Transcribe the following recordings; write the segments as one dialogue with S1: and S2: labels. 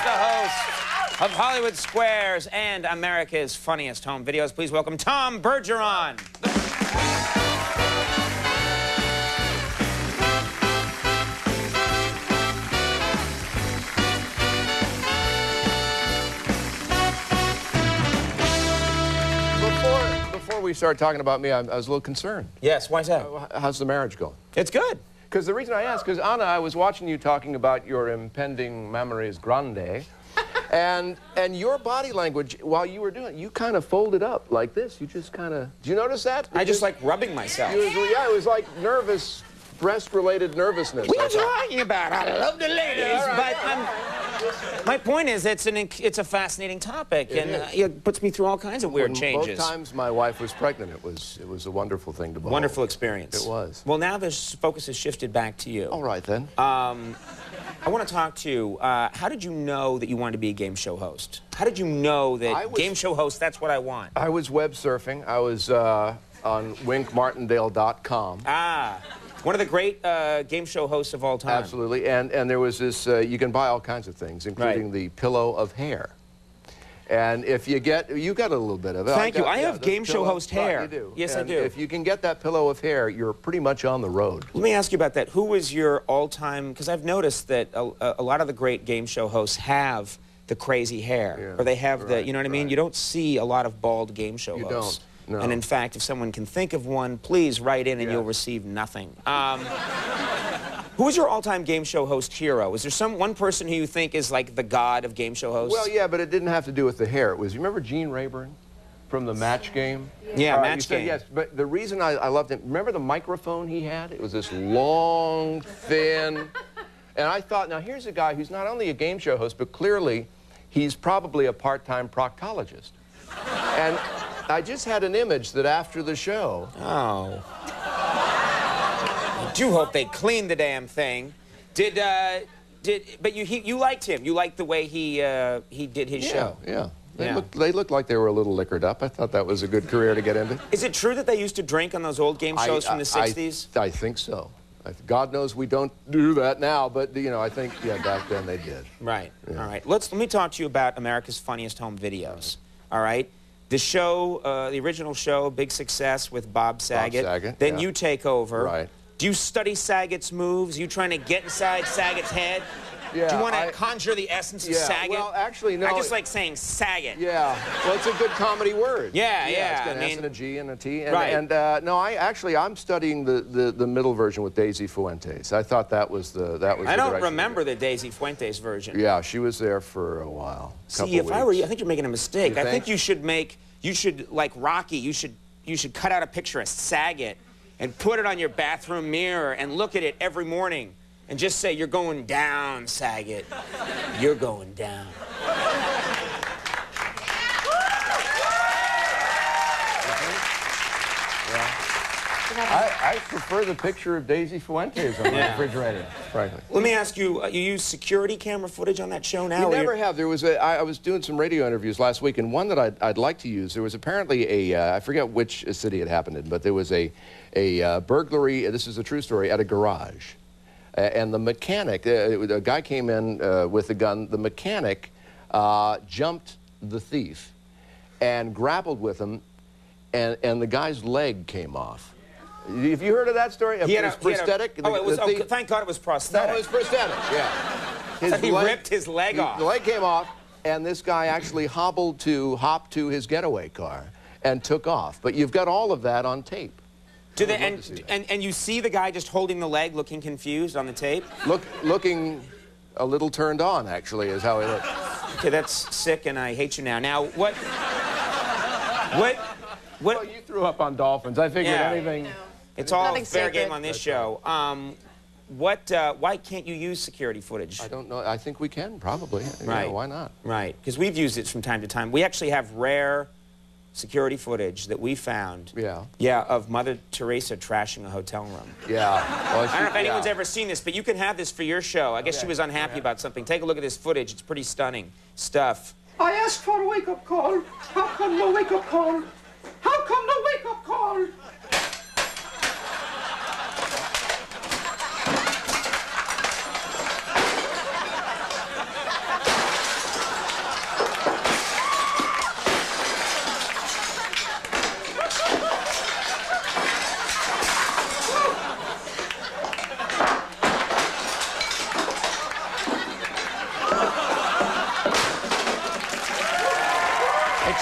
S1: the host of Hollywood Squares and America's Funniest Home Videos. Please welcome Tom Bergeron.
S2: Before we start talking about me, I was a little concerned.
S1: Yes, why is that?
S2: How's the marriage going?
S1: It's good.
S2: Because the reason I asked, because Anna, I was watching you talking about your impending memories grande, and your body language while you were doing it, you kind of folded up like this. You just kind of, do you notice that?
S1: I just like rubbing myself.
S2: Yeah, it was like nervous, breast-related nervousness.
S1: What are you talking about? I love the ladies, but my point is, it's a fascinating topic, and it puts me through all kinds of weird changes.
S2: Both times my wife was pregnant, it was a wonderful thing to behold.
S1: Wonderful experience.
S2: It was.
S1: Well, now the focus has shifted back to you.
S2: All right, then.
S1: I want to talk to you. How did you know that you wanted to be a game show host? How did you know that game show host, that's what I want?
S2: I was web surfing. I was on winkmartindale.com.
S1: Ah. One of the great game show hosts of all time.
S2: Absolutely, and there was this, you can buy all kinds of things, including the pillow of hair. And if you got a little bit of it.
S1: Thank you. I have game show host hair.
S2: Right, you do.
S1: Yes,
S2: and
S1: I do.
S2: If you can get that pillow of hair, you're pretty much on the road.
S1: Let me ask you about that. Who was your all-time, because I've noticed that a lot of the great game show hosts have the crazy hair, or they have the, you know what I mean? You don't see a lot of bald game show hosts.
S2: You don't. No.
S1: And in fact, if someone can think of one, please write in and you'll receive nothing. Who is your all-time game show host hero? Is there one person who you think is like the god of game show hosts?
S2: Well, yeah, but it didn't have to do with the hair. It was, you remember Gene Rayburn from the Match Game?
S1: Yeah, Match Game.
S2: Yes, but the reason I loved him, remember the microphone he had? It was this long, thin, and I thought, now here's a guy who's not only a game show host, but clearly he's probably a part-time proctologist. And I just had an image that after the show...
S1: Oh. I do hope they cleaned the damn thing. But you liked him. You liked the way he did his show.
S2: Yeah. They looked like they were a little liquored up. I thought that was a good career to get into.
S1: Is it true that they used to drink on those old game shows from the 60s?
S2: I think so. God knows we don't do that now, but, you know, I think, back then they did.
S1: Right. Yeah. All right. Let me talk to you about America's Funniest Home Videos. All right? The show, the original show, big success with Bob Saget.
S2: Bob Saget,
S1: then you take over.
S2: Right.
S1: Do you study Saget's moves? Are you trying to get inside Saget's head?
S2: Yeah,
S1: do you want to conjure the essence of Saget?
S2: Well, actually, no.
S1: I just like saying Saget.
S2: Yeah. Well, it's a good comedy word.
S1: Yeah.
S2: It's got an S and a G and a T. And,
S1: right.
S2: No, I'm studying the middle version with Daisy Fuentes. I thought that was the
S1: I don't remember the Daisy Fuentes version.
S2: Yeah, she was there for a while.
S1: See, if I were you, I think you're making a mistake. I think you should like Rocky, you should cut out a picture of Saget and put it on your bathroom mirror and look at it every morning and just say, "You're going down, Saget. You're going down."
S2: I prefer the picture of Daisy Fuentes on the refrigerator, frankly.
S1: Let me ask you, you use security camera footage on that show now?
S2: We never have. There was I was doing some radio interviews last week, and one that I'd like to use, there was apparently I forget which city it happened in, but there was a burglary, this is a true story, at a garage. And the mechanic, a guy came in with a gun. The mechanic jumped the thief and grappled with him, and the guy's leg came off. Have you heard of that story?
S1: He had
S2: it was prosthetic.
S1: Thank God it was prosthetic.
S2: No, it was prosthetic, yeah.
S1: He ripped his leg off.
S2: The leg came off, and this guy actually hopped to his getaway car and took off. But you've got all of that on tape.
S1: And you see the guy just holding the leg, looking confused on the tape?
S2: Looking a little turned on, actually, is how he looked.
S1: Okay, that's sick, and I hate you now. Now, what?
S2: Well, you threw up on dolphins. I figured anything...
S1: It's all fair game on this show. Why can't you use security footage?
S2: I don't know. I think we can, probably.
S1: Right.
S2: Why not?
S1: Right, because we've used it from time to time. We actually have rare security footage that we found. Of Mother Teresa trashing a hotel room.
S2: Yeah. Well,
S1: I don't know if anyone's ever seen this, but you can have this for your show. I guess she was unhappy about something. Take a look at this footage. It's pretty stunning stuff.
S3: I asked for a wake-up call. How come no wake-up call? How come no wake-up call?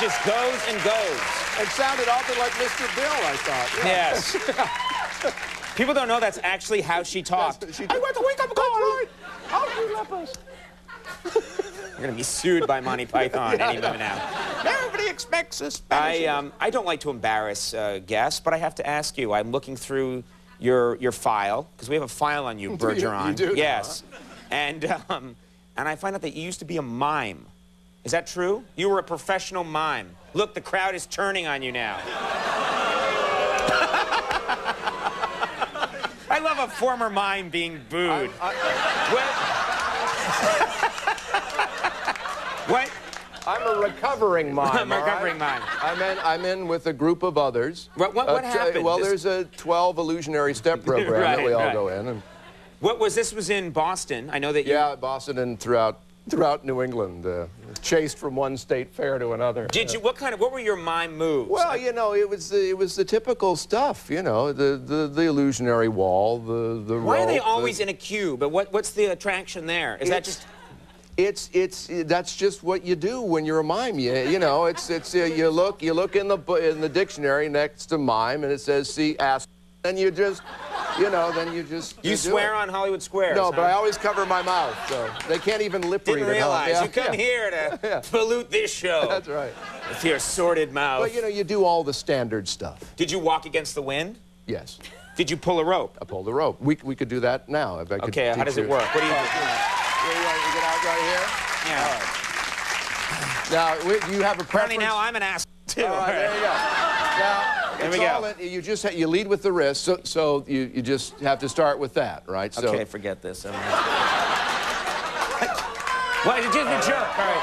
S1: just goes and goes.
S2: It sounded awfully like Mr. Bill, I thought. Yeah.
S1: Yes. People don't know that's actually how she talked.
S2: I went to wake up call. Right.
S3: How you lepers?
S1: We're going to be sued by Monty Python any minute now.
S2: Everybody expects a Spanish.
S1: I don't like to embarrass guests, but I have to ask you. I'm looking through your file, because we have a file on you, Bergeron.
S2: You do?
S1: Yes. And I find out that you used to be a mime. Is that true? You were a professional mime. Look, the crowd is turning on you now. I love a former mime being booed. What?
S2: I'm a recovering mime.
S1: I'm a recovering mime.
S2: I'm in with a group of others.
S1: What happened?
S2: Well, there's a 12 illusionary step program that we all go in. And
S1: This was in Boston. I know that you...
S2: Yeah, Boston and throughout New England, chased from one state fair to another.
S1: Did you? What were your mime moves?
S2: Well, you know, it was the typical stuff. You know, the illusionary wall, the
S1: Why
S2: rope,
S1: are they always in a cube? But what's the attraction there? Is that just?
S2: That's just what you do when you're a mime. You know, you look in the dictionary next to mime, and it says see ass, and you just. You know, then you
S1: swear on Hollywood Squares.
S2: No,
S1: huh?
S2: but I always cover my mouth, so they can't even lip read.
S1: Didn't realize
S2: Yeah,
S1: you come here to pollute this show.
S2: That's right.
S1: With your sordid mouth.
S2: But you know, you do all the standard stuff.
S1: Did you walk against the wind?
S2: Yes.
S1: Did you pull a rope?
S2: I pulled a rope. We could do that now. If I could
S1: Okay, how does it work? What do you do?
S2: You get out right here.
S1: Yeah.
S2: All right. Now, you have a preference?
S1: Apparently now I'm an ass too.
S2: All right, there you go. Now,
S1: there we go.
S2: You lead with the wrist, so you just have to start with that, right? So,
S1: okay, forget this. What? Just a jerk. All right.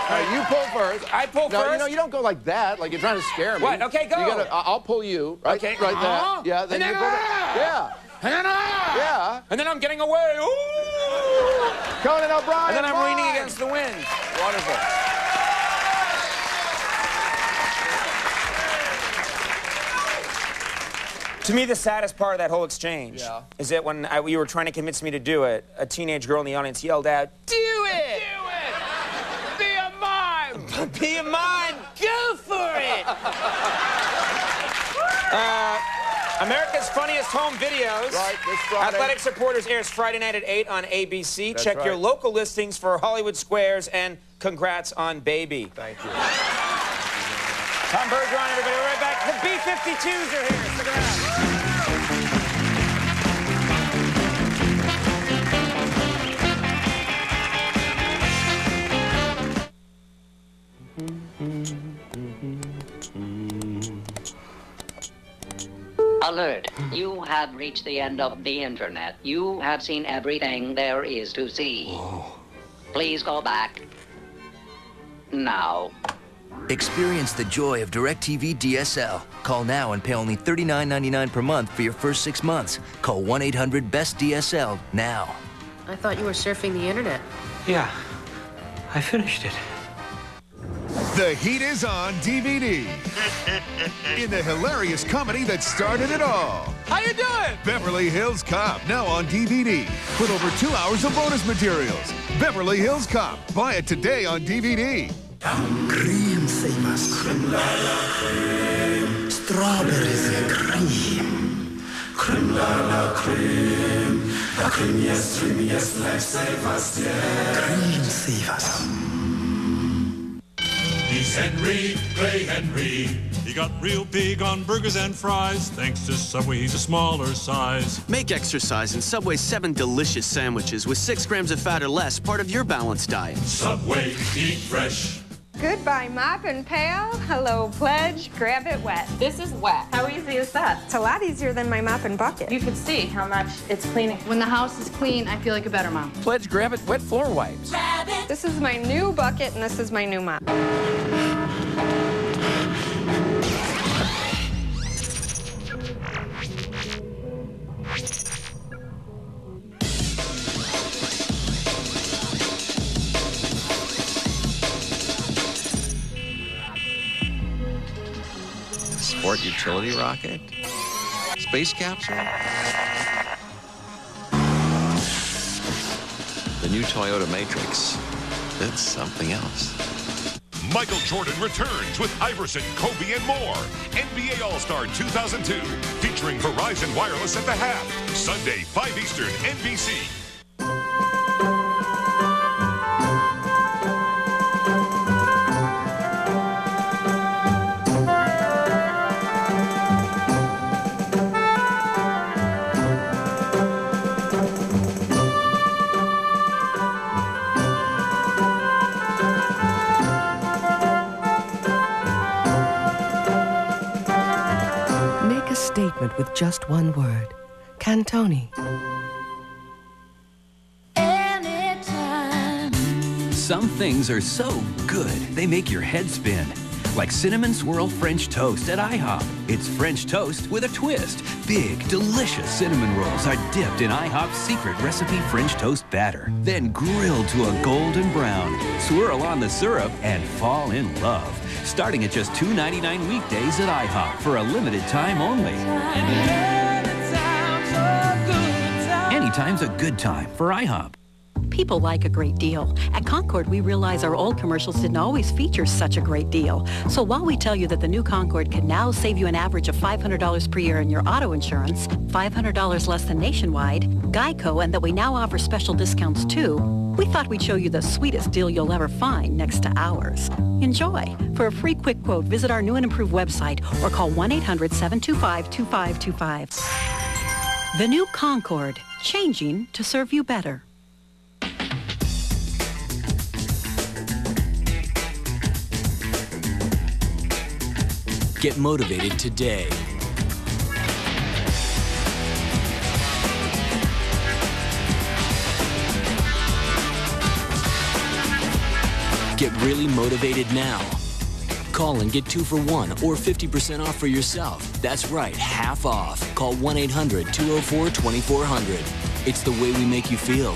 S2: All right, you pull first.
S1: I pull
S2: no,
S1: first?
S2: You know, you don't go like that, like you're trying to scare me.
S1: What? Okay, go.
S2: I'll pull you. Right,
S1: Okay.
S2: Right there. Yeah, then you pull it. Yeah. Yeah.
S1: And then I'm getting away. Ooh.
S2: Conan O'Brien.
S1: And then I'm leaning against the wind. Wonderful. To me, the saddest part of that whole exchange is that when you were trying to convince me to do it, a teenage girl in the audience yelled out, "Do it! Do it! Be a mime! Be a mime! Go for it!" America's Funniest Home Videos.
S2: Right, this Friday.
S1: Athletic Supporters airs Friday night at 8 on ABC.
S2: That's
S1: Check
S2: right.
S1: your local listings for Hollywood Squares, and congrats on Baby.
S2: Thank you.
S1: Tom Bergeron, everybody. We're right back. The B-52s are here. Stick around.
S4: Alert. You have reached the end of the internet. You have seen everything there is to see. Please go back. Now.
S5: Experience the joy of DirecTV DSL. Call now and pay only $39.99 per month for your first 6 months. Call 1-800-BEST-DSL now.
S6: I thought you were surfing the internet.
S7: Yeah, I finished it.
S8: The Heat is on DVD. In the hilarious comedy that started it all.
S1: How you doing?
S8: Beverly Hills Cop, now on DVD. With over 2 hours of bonus materials. Beverly Hills Cop. Buy it today on DVD.
S9: Creme Savers. Creme la creme. Strawberries and cream. Creme la creme. La creme, yes, lifesavers, yeah. Creme Savers.
S10: He's Henry, Clay Henry. He got real big on burgers and fries. Thanks to Subway, he's a smaller size.
S11: Make exercise in Subway's 7 delicious sandwiches with 6 grams of fat or less, part of your balanced diet.
S10: Subway, eat fresh.
S12: Goodbye, mop and pail. Hello, pledge. Grab it wet.
S6: This is wet. How easy is that?
S12: It's a lot easier than my mop and bucket.
S6: You can see how much it's cleaning.
S13: When the house is clean, I feel like a better mom.
S1: Pledge Grab It Wet Floor Wipes.
S12: This is my new bucket, and this is my new mop.
S14: Sport utility rocket? Space capsule? The new Toyota Matrix. It's something else.
S15: Michael Jordan returns with Iverson, Kobe, and more. NBA All-Star 2002, featuring Verizon Wireless at the half. Sunday, 5 Eastern, NBC.
S16: Statement with just one word. Cantoni.
S17: Anytime. Some things are so good, they make your head spin. Like Cinnamon Swirl French Toast at IHOP. It's French toast with a twist. Big, delicious cinnamon rolls are dipped in IHOP's secret recipe French toast batter. Then grilled to a golden brown. Swirl on the syrup and fall in love. Starting at just $2.99 weekdays at IHOP for a limited time only. Anytime's a good time for IHOP.
S18: People like a great deal. At Concord, we realize our old commercials didn't always feature such a great deal. So while we tell you that the new Concord can now save you an average of $500 per year in your auto insurance, $500 less than nationwide, Geico, and that we now offer special discounts too, we thought we'd show you the sweetest deal you'll ever find next to ours. Enjoy. For a free quick quote, visit our new and improved website or call 1-800-725-2525. The new Concord, changing to serve you better.
S19: Get motivated today. Get really motivated now. Call and get 2 for $1 or 50% off for yourself. That's right, half off. Call 1-800-204-2400. It's the way we make you feel.